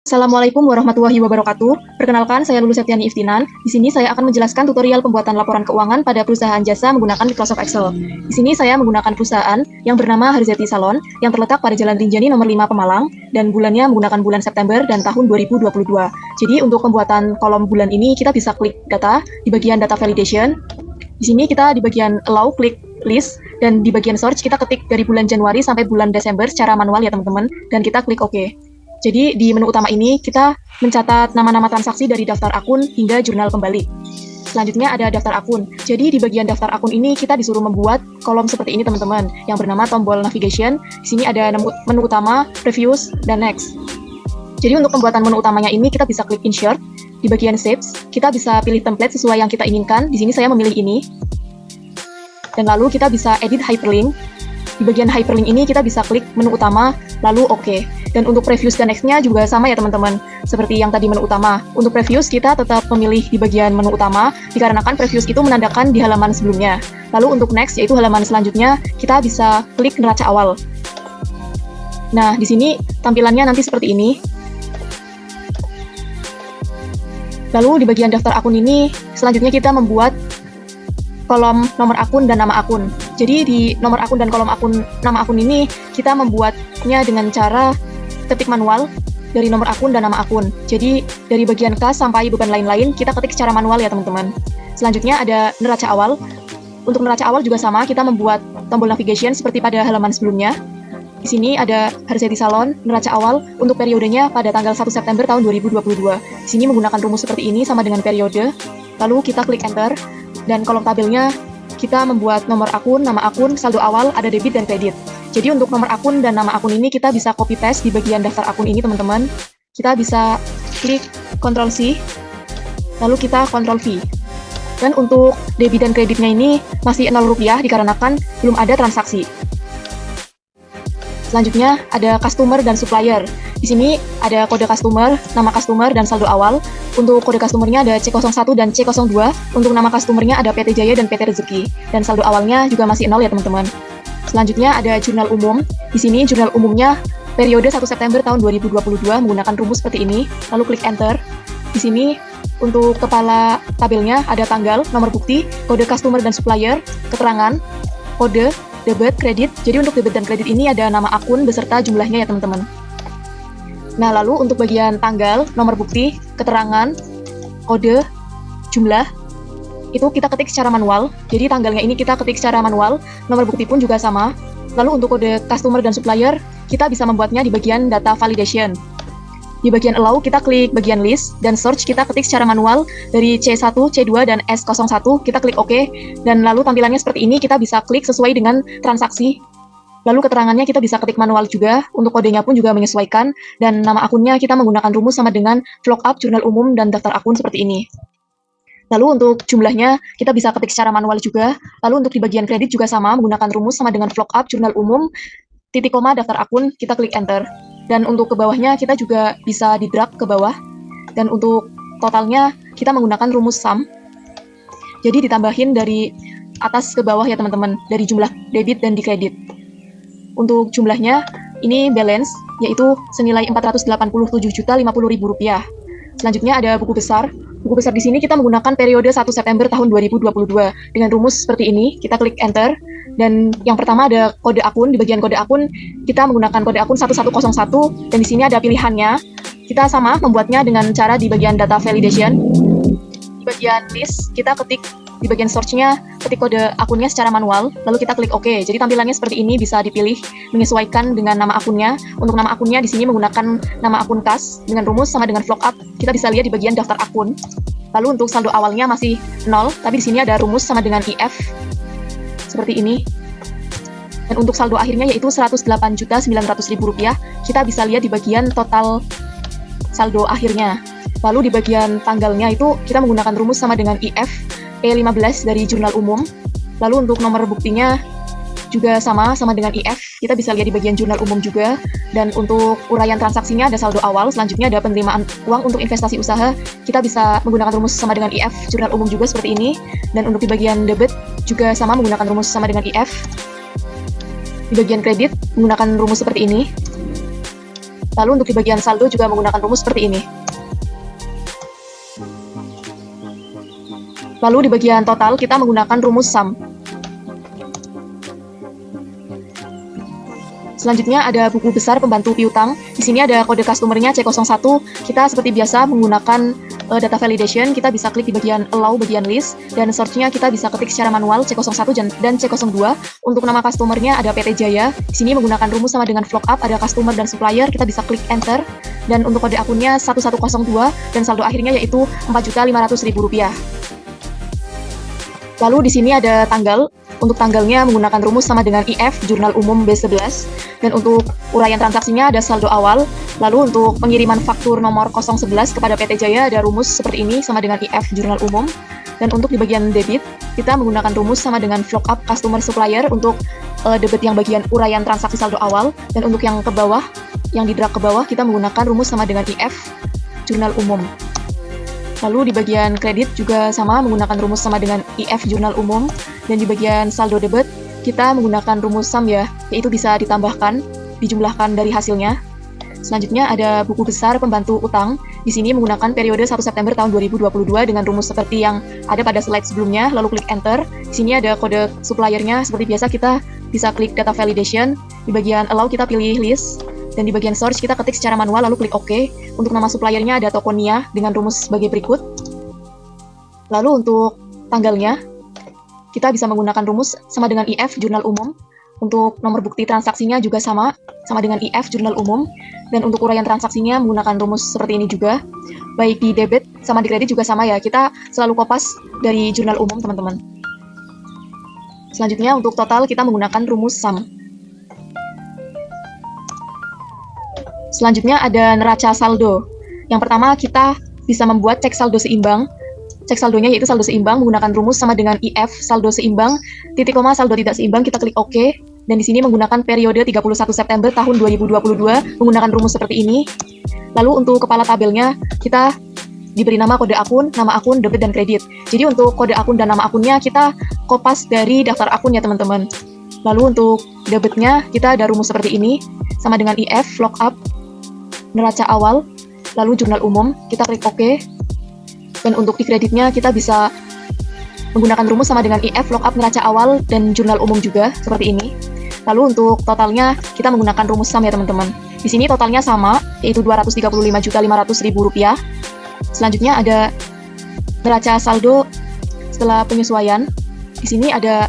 Assalamualaikum warahmatullahi wabarakatuh. Perkenalkan, saya Lulu Septiani Iftinan. Di sini saya akan menjelaskan tutorial pembuatan laporan keuangan pada perusahaan jasa menggunakan Microsoft Excel. Di sini saya menggunakan perusahaan yang bernama Harzati Salon yang terletak pada Jalan Rinjani nomor 5 Pemalang dan bulannya menggunakan bulan September dan tahun 2022. Jadi untuk pembuatan kolom bulan ini kita bisa klik data di bagian data validation. Di sini kita di bagian allow klik list dan di bagian search kita ketik dari bulan Januari sampai bulan Desember secara manual ya teman-teman dan kita klik OK. Jadi di menu utama ini kita mencatat nama-nama transaksi dari daftar akun hingga jurnal kembali. Selanjutnya ada daftar akun. Jadi di bagian daftar akun ini kita disuruh membuat kolom seperti ini teman-teman, yang bernama tombol navigation. Di sini ada menu utama, previews, dan next. Jadi untuk pembuatan menu utamanya ini kita bisa klik insert. Di bagian shapes, kita bisa pilih template sesuai yang kita inginkan. Di sini saya memilih ini. Dan lalu kita bisa edit hyperlink. Di bagian hyperlink ini kita bisa klik menu utama, lalu OK. Dan untuk previews dan next-nya juga sama ya teman-teman, seperti yang tadi menu utama. Untuk previews kita tetap memilih di bagian menu utama, dikarenakan previews itu menandakan di halaman sebelumnya. Lalu untuk next, yaitu halaman selanjutnya, kita bisa klik neraca awal. Nah, di sini tampilannya nanti seperti ini. Lalu di bagian daftar akun ini, selanjutnya kita membuat kolom nomor akun dan nama akun. Jadi di nomor akun dan kolom akun nama akun ini kita membuatnya dengan cara ketik manual dari nomor akun dan nama akun. Jadi dari bagian kas sampai beban lain-lain kita ketik secara manual ya teman-teman. Selanjutnya ada neraca awal. Untuk neraca awal juga sama, kita membuat tombol navigation seperti pada halaman sebelumnya. Di sini ada Harzati Salon, neraca awal untuk periodenya pada tanggal 1 September tahun 2022. Di sini menggunakan rumus seperti ini sama dengan periode. Lalu kita klik enter dan kolom tabelnya kita membuat nomor akun, nama akun, saldo awal, ada debit dan kredit. Jadi untuk nomor akun dan nama akun ini kita bisa copy paste di bagian daftar akun ini teman-teman. Kita bisa klik Ctrl C, lalu kita Ctrl V. Dan untuk debit dan kreditnya ini masih Rp0 dikarenakan belum ada transaksi. Selanjutnya ada customer dan supplier. Di sini ada kode customer, nama customer, dan saldo awal. Untuk kode customernya ada C01 dan C02. Untuk nama customernya ada PT Jaya dan PT Rezeki. Dan saldo awalnya juga masih 0 ya teman-teman. Selanjutnya ada jurnal umum. Di sini jurnal umumnya periode 1 September tahun 2022 menggunakan rumus seperti ini. Lalu klik enter. Di sini untuk kepala tabelnya ada tanggal, nomor bukti, kode customer dan supplier, keterangan, kode, debit, kredit. Jadi untuk debit dan kredit ini ada nama akun beserta jumlahnya ya teman-teman. Nah lalu untuk bagian tanggal, nomor bukti, keterangan, kode, jumlah, itu kita ketik secara manual. Jadi tanggalnya ini kita ketik secara manual, nomor bukti pun juga sama. Lalu untuk kode customer dan supplier, kita bisa membuatnya di bagian data validation. Di bagian allow kita klik bagian list, dan search kita ketik secara manual dari C1, C2, dan S01, kita klik OK. Dan lalu tampilannya seperti ini, kita bisa klik sesuai dengan transaksi. Lalu keterangannya kita bisa ketik manual juga, untuk kodenya pun juga menyesuaikan, dan nama akunnya kita menggunakan rumus sama dengan lookup, jurnal umum, dan daftar akun seperti ini. Lalu untuk jumlahnya kita bisa ketik secara manual juga. Lalu untuk di bagian kredit juga sama, menggunakan rumus sama dengan lookup, jurnal umum, titik koma, daftar akun, kita klik enter. Dan untuk ke bawahnya kita juga bisa di drag ke bawah. Dan untuk totalnya kita menggunakan rumus sum. Jadi ditambahin dari atas ke bawah ya teman-teman, dari jumlah debit dan di kredit. Untuk jumlahnya ini balance, yaitu senilai Rp487.050.000. Selanjutnya ada buku besar. Buku besar di sini kita menggunakan periode 1 September tahun 2022 dengan rumus seperti ini. Kita klik enter. Dan yang pertama ada kode akun. Di bagian kode akun kita menggunakan kode akun 1101 dan di sini ada pilihannya. Kita sama membuatnya dengan cara di bagian data validation. Di bagian list kita ketik di bagian search-nya ketik kode akunnya secara manual, lalu kita klik OK. Jadi tampilannya seperti ini, bisa dipilih menyesuaikan dengan nama akunnya. Untuk nama akunnya di sini menggunakan nama akun kas dengan rumus sama dengan lookup. Kita bisa lihat di bagian daftar akun. Lalu untuk saldo awalnya masih 0, tapi di sini ada rumus sama dengan IF seperti ini. Dan untuk saldo akhirnya yaitu Rp108.900.000. Kita bisa lihat di bagian total saldo akhirnya. Lalu di bagian tanggalnya itu kita menggunakan rumus sama dengan IF E15 dari jurnal umum. Lalu untuk nomor buktinya juga sama dengan IF. Kita bisa lihat di bagian jurnal umum juga. Dan untuk uraian transaksinya ada saldo awal. Selanjutnya ada penerimaan uang untuk investasi usaha. Kita bisa menggunakan rumus sama dengan IF jurnal umum juga seperti ini. Dan untuk di bagian debit juga sama menggunakan rumus sama dengan IF. Di bagian kredit menggunakan rumus seperti ini. Lalu untuk di bagian saldo juga menggunakan rumus seperti ini. Lalu di bagian total kita menggunakan rumus sum. Selanjutnya ada buku besar pembantu piutang. Di sini ada kode customer-nya C01. Kita seperti biasa menggunakan data validation. Kita bisa klik di bagian allow bagian list, dan search-nya kita bisa ketik secara manual C01 dan C02. Untuk nama customer-nya ada PT Jaya. Di sini menggunakan rumus sama dengan lookup, ada customer dan supplier. Kita bisa klik enter. Dan untuk kode akunnya 1102 dan saldo akhirnya yaitu Rp4.500.000. Lalu di sini ada tanggal. Untuk tanggalnya menggunakan rumus sama dengan IF jurnal umum B11. Dan untuk uraian transaksinya ada saldo awal. Lalu untuk pengiriman faktur nomor 011 kepada PT Jaya ada rumus seperti ini sama dengan IF jurnal umum. Dan untuk di bagian debit, kita menggunakan rumus sama dengan lookup customer supplier untuk debit yang bagian uraian transaksi saldo awal. Dan untuk yang ke bawah, yang di drag ke bawah, kita menggunakan rumus sama dengan IF jurnal umum. Lalu di bagian kredit juga sama menggunakan rumus sama dengan IF jurnal umum. Dan di bagian saldo debit kita menggunakan rumus sum ya, yaitu bisa ditambahkan, dijumlahkan dari hasilnya. Selanjutnya ada buku besar pembantu utang. Di sini menggunakan periode 1 September tahun 2022 dengan rumus seperti yang ada pada slide sebelumnya. Lalu klik enter. Di sini ada kode suppliernya. Seperti biasa kita bisa klik data validation. Di bagian allow kita pilih list. Dan di bagian search kita ketik secara manual lalu klik OK. Untuk nama suppliernya ada Tokonia dengan rumus sebagai berikut. Lalu untuk tanggalnya kita bisa menggunakan rumus sama dengan IF jurnal umum. Untuk nomor bukti transaksinya juga sama dengan IF jurnal umum. Dan untuk uraian transaksinya menggunakan rumus seperti ini juga. Baik di debit sama di kredit juga sama ya. Kita selalu kopas dari jurnal umum teman-teman. Selanjutnya untuk total kita menggunakan rumus sum. Selanjutnya ada neraca saldo. Yang pertama kita bisa membuat cek saldo seimbang. Cek saldonya yaitu saldo seimbang menggunakan rumus sama dengan IF saldo seimbang, titik koma saldo tidak seimbang, kita klik OK. Dan di sini menggunakan periode 31 September tahun 2022 menggunakan rumus seperti ini. Lalu untuk kepala tabelnya kita diberi nama kode akun, nama akun, debit dan kredit. Jadi untuk kode akun dan nama akunnya kita kopas dari daftar akun ya teman-teman. Lalu untuk debitnya kita ada rumus seperti ini sama dengan IF lookup neraca awal, lalu jurnal umum, kita klik OK. Dan untuk di kreditnya kita bisa menggunakan rumus sama dengan IF lookup neraca awal dan jurnal umum juga seperti ini. Lalu untuk totalnya kita menggunakan rumus sum ya teman-teman. Di sini totalnya sama yaitu Rp235.500.000. Selanjutnya ada neraca saldo setelah penyesuaian. Di sini ada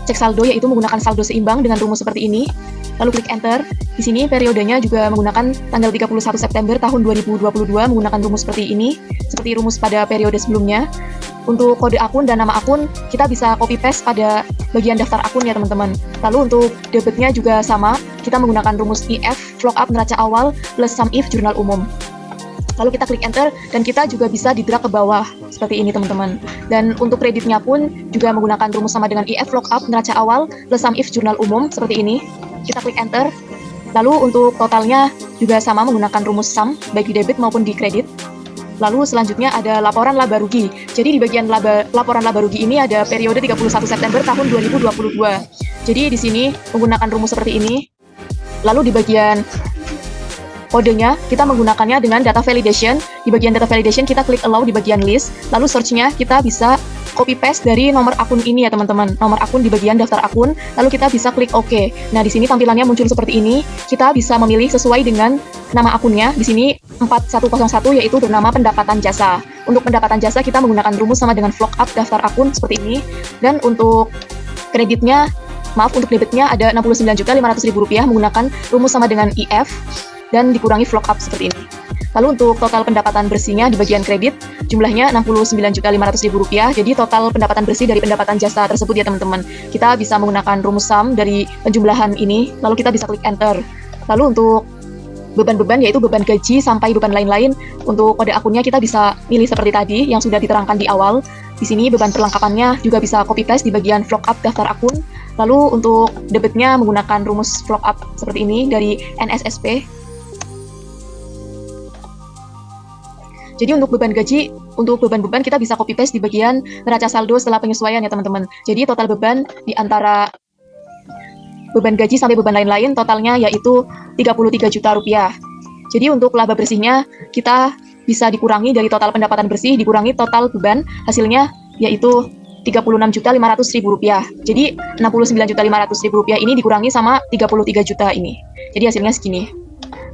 cek saldo yaitu menggunakan saldo seimbang dengan rumus seperti ini. Lalu klik enter. Di sini periodenya juga menggunakan tanggal 31 September tahun 2022 menggunakan rumus seperti ini, seperti rumus pada periode sebelumnya. Untuk kode akun dan nama akun, kita bisa copy paste pada bagian daftar akun ya teman-teman. Lalu untuk debitnya juga sama, kita menggunakan rumus IF lookup neraca awal plus sum if jurnal umum. Lalu kita klik enter dan kita juga bisa di drag ke bawah seperti ini teman-teman. Dan untuk kreditnya pun juga menggunakan rumus sama dengan IF lookup neraca awal plus sum if jurnal umum seperti ini. Kita klik enter. Lalu untuk totalnya juga sama menggunakan rumus sum baik di debit maupun di kredit. Lalu selanjutnya ada laporan laba rugi. Jadi di bagian laporan laba rugi ini ada periode 31 September tahun 2022. Jadi di sini menggunakan rumus seperti ini. Lalu di bagian kodenya kita menggunakannya dengan data validation. Di bagian data validation kita klik allow di bagian list. Lalu search-nya kita bisa copy paste dari nomor akun ini ya teman-teman. Nomor akun di bagian daftar akun. Lalu kita bisa klik OK. Nah di sini tampilannya muncul seperti ini. Kita bisa memilih sesuai dengan nama akunnya. Di sini 4101 yaitu bernama pendapatan jasa. Untuk pendapatan jasa kita menggunakan rumus sama dengan lookup daftar akun seperti ini. Dan untuk kreditnya, untuk debitnya ada Rp69.500.000 menggunakan rumus sama dengan IF dan dikurangi lookup seperti ini. Lalu untuk total pendapatan bersihnya di bagian kredit, jumlahnya Rp69.500.000. Jadi total pendapatan bersih dari pendapatan jasa tersebut ya teman-teman. Kita bisa menggunakan rumus sum dari penjumlahan ini, lalu kita bisa klik enter. Lalu untuk beban-beban yaitu beban gaji sampai beban lain-lain, untuk kode akunnya kita bisa pilih seperti tadi yang sudah diterangkan di awal. Di sini beban perlengkapannya juga bisa copy paste di bagian lookup daftar akun. Lalu untuk debitnya menggunakan rumus lookup seperti ini dari NSSP. Jadi untuk beban gaji, untuk beban-beban kita bisa copy paste di bagian neraca saldo setelah penyesuaian ya teman-teman. Jadi total beban di antara beban gaji sampai beban lain-lain totalnya yaitu Rp33 juta. Jadi untuk laba bersihnya kita bisa dikurangi dari total pendapatan bersih, dikurangi total beban, hasilnya yaitu Rp36.500.000. Jadi Rp69.500.000 ini dikurangi sama 33 juta ini. Jadi hasilnya segini.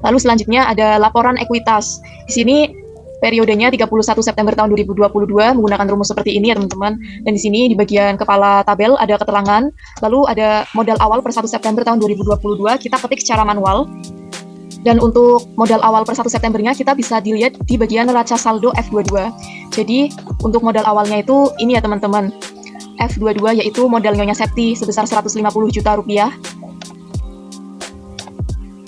Lalu selanjutnya ada laporan ekuitas. Di sini periodenya 31 September tahun 2022 menggunakan rumus seperti ini ya teman-teman. Dan di sini di bagian kepala tabel ada keterangan, lalu ada modal awal per 1 September tahun 2022 kita ketik secara manual. Dan untuk modal awal per 1 Septembernya kita bisa dilihat di bagian neraca saldo F22. Jadi untuk modal awalnya itu ini ya teman-teman. F22 yaitu modal Nyonya Septi sebesar Rp150 juta.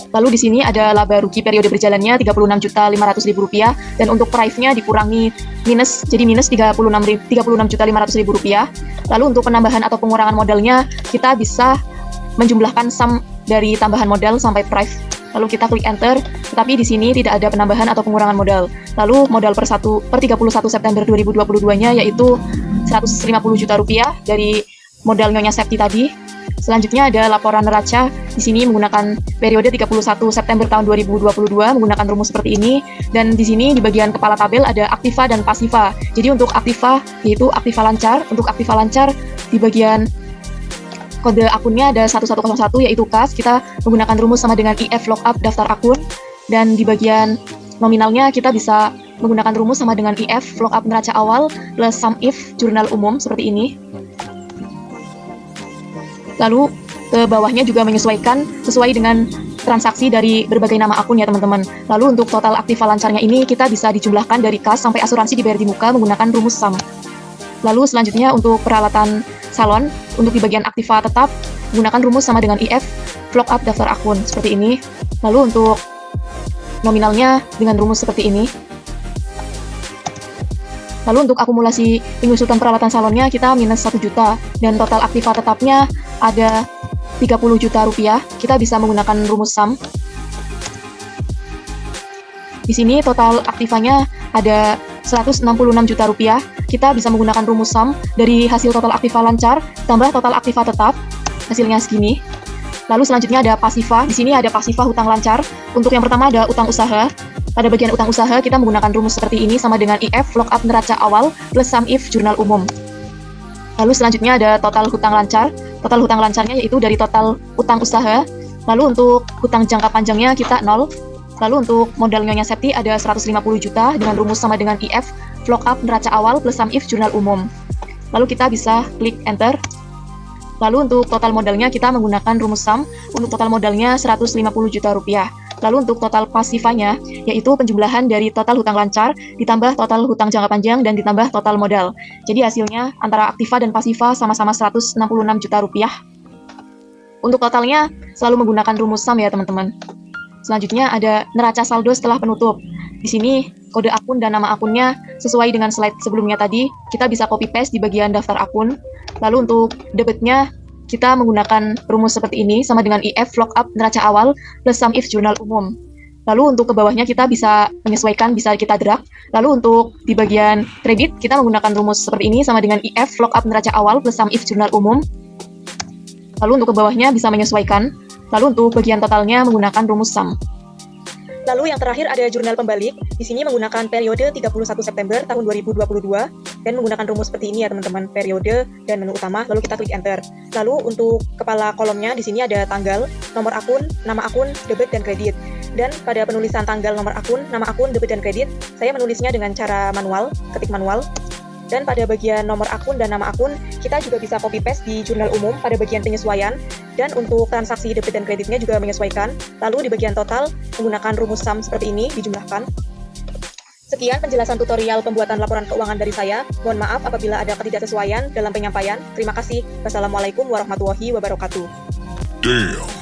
Lalu di sini ada laba rugi periode berjalannya Rp36.500.000 dan untuk price-nya dikurangi minus, jadi minus Rp36.500.000. Lalu untuk penambahan atau pengurangan modalnya kita bisa menjumlahkan sum dari tambahan modal sampai price. Lalu kita klik enter, tetapi di sini tidak ada penambahan atau pengurangan modal. Lalu modal per 31 September 2022-nya yaitu Rp150 juta dari modal Nyonya Septi tadi. Selanjutnya ada laporan neraca. Di sini menggunakan periode 31 September tahun 2022 menggunakan rumus seperti ini. Dan di sini di bagian kepala tabel ada aktiva dan pasiva. Jadi untuk aktiva yaitu aktiva lancar. Untuk aktiva lancar di bagian kode akunnya ada 1101 yaitu kas. Kita menggunakan rumus sama dengan IF lookup daftar akun. Dan di bagian nominalnya kita bisa menggunakan rumus sama dengan IF lookup neraca awal plus sum if jurnal umum seperti ini. Lalu ke bawahnya juga menyesuaikan sesuai dengan transaksi dari berbagai nama akun ya teman-teman. Lalu untuk total aktiva lancarnya ini kita bisa dijumlahkan dari kas sampai asuransi dibayar di muka menggunakan rumus sum. Lalu selanjutnya untuk peralatan salon, untuk di bagian aktiva tetap menggunakan rumus sama dengan IF lookup daftar akun seperti ini. Lalu untuk nominalnya dengan rumus seperti ini. Lalu untuk akumulasi penyusutan peralatan salonnya kita minus 1 juta dan total aktiva tetapnya ada Rp30 juta. Kita bisa menggunakan rumus sum. Di sini total aktivanya ada Rp166 juta. Kita bisa menggunakan rumus sum dari hasil total aktiva lancar tambah total aktiva tetap. Hasilnya segini. Lalu selanjutnya ada pasiva. Di sini ada pasiva hutang lancar. Untuk yang pertama ada utang usaha. Pada bagian utang usaha kita menggunakan rumus seperti ini sama dengan IF lookup neraca awal plus sum if jurnal umum. Lalu selanjutnya ada total hutang lancar. Total hutang lancarnya yaitu dari total utang usaha. Lalu untuk hutang jangka panjangnya kita 0. Lalu untuk modal Nyonya Septi ada 150 juta dengan rumus sama dengan IF lookup neraca awal plus sum if jurnal umum. Lalu kita bisa klik enter. Lalu untuk total modalnya kita menggunakan rumus sum. Untuk total modalnya Rp150 juta. Lalu untuk total pasifanya, yaitu penjumlahan dari total hutang lancar, ditambah total hutang jangka panjang, dan ditambah total modal. Jadi hasilnya antara aktiva dan pasiva sama-sama Rp166 juta. Untuk totalnya selalu menggunakan rumus sum ya teman-teman. Selanjutnya ada neraca saldo setelah penutup. Di sini kode akun dan nama akunnya sesuai dengan slide sebelumnya tadi. Kita bisa copy paste di bagian daftar akun. Lalu untuk debitnya kita menggunakan rumus seperti ini sama dengan IF lookup neraca awal plus sum if jurnal umum. Lalu untuk ke bawahnya kita bisa menyesuaikan, bisa kita drag. Lalu untuk di bagian kredit kita menggunakan rumus seperti ini sama dengan IF lookup neraca awal plus sum if jurnal umum. Lalu untuk ke bawahnya bisa menyesuaikan. Lalu untuk bagian totalnya menggunakan rumus sum. Lalu yang terakhir ada jurnal pembalik. Di sini menggunakan periode 31 September tahun 2022 dan menggunakan rumus seperti ini ya teman-teman, periode dan menu utama. Lalu kita klik enter. Lalu untuk kepala kolomnya di sini ada tanggal, nomor akun, nama akun, debit dan kredit. Dan pada penulisan tanggal, nomor akun, nama akun, debit dan kredit, saya menulisnya dengan cara manual, ketik manual. Dan pada bagian nomor akun dan nama akun, kita juga bisa copy paste di jurnal umum pada bagian penyesuaian. Dan untuk transaksi debit dan kreditnya juga menyesuaikan. Lalu di bagian total, menggunakan rumus sum seperti ini, dijumlahkan. Sekian penjelasan tutorial pembuatan laporan keuangan dari saya. Mohon maaf apabila ada ketidaksesuaian dalam penyampaian. Terima kasih. Wassalamualaikum warahmatullahi wabarakatuh. Damn.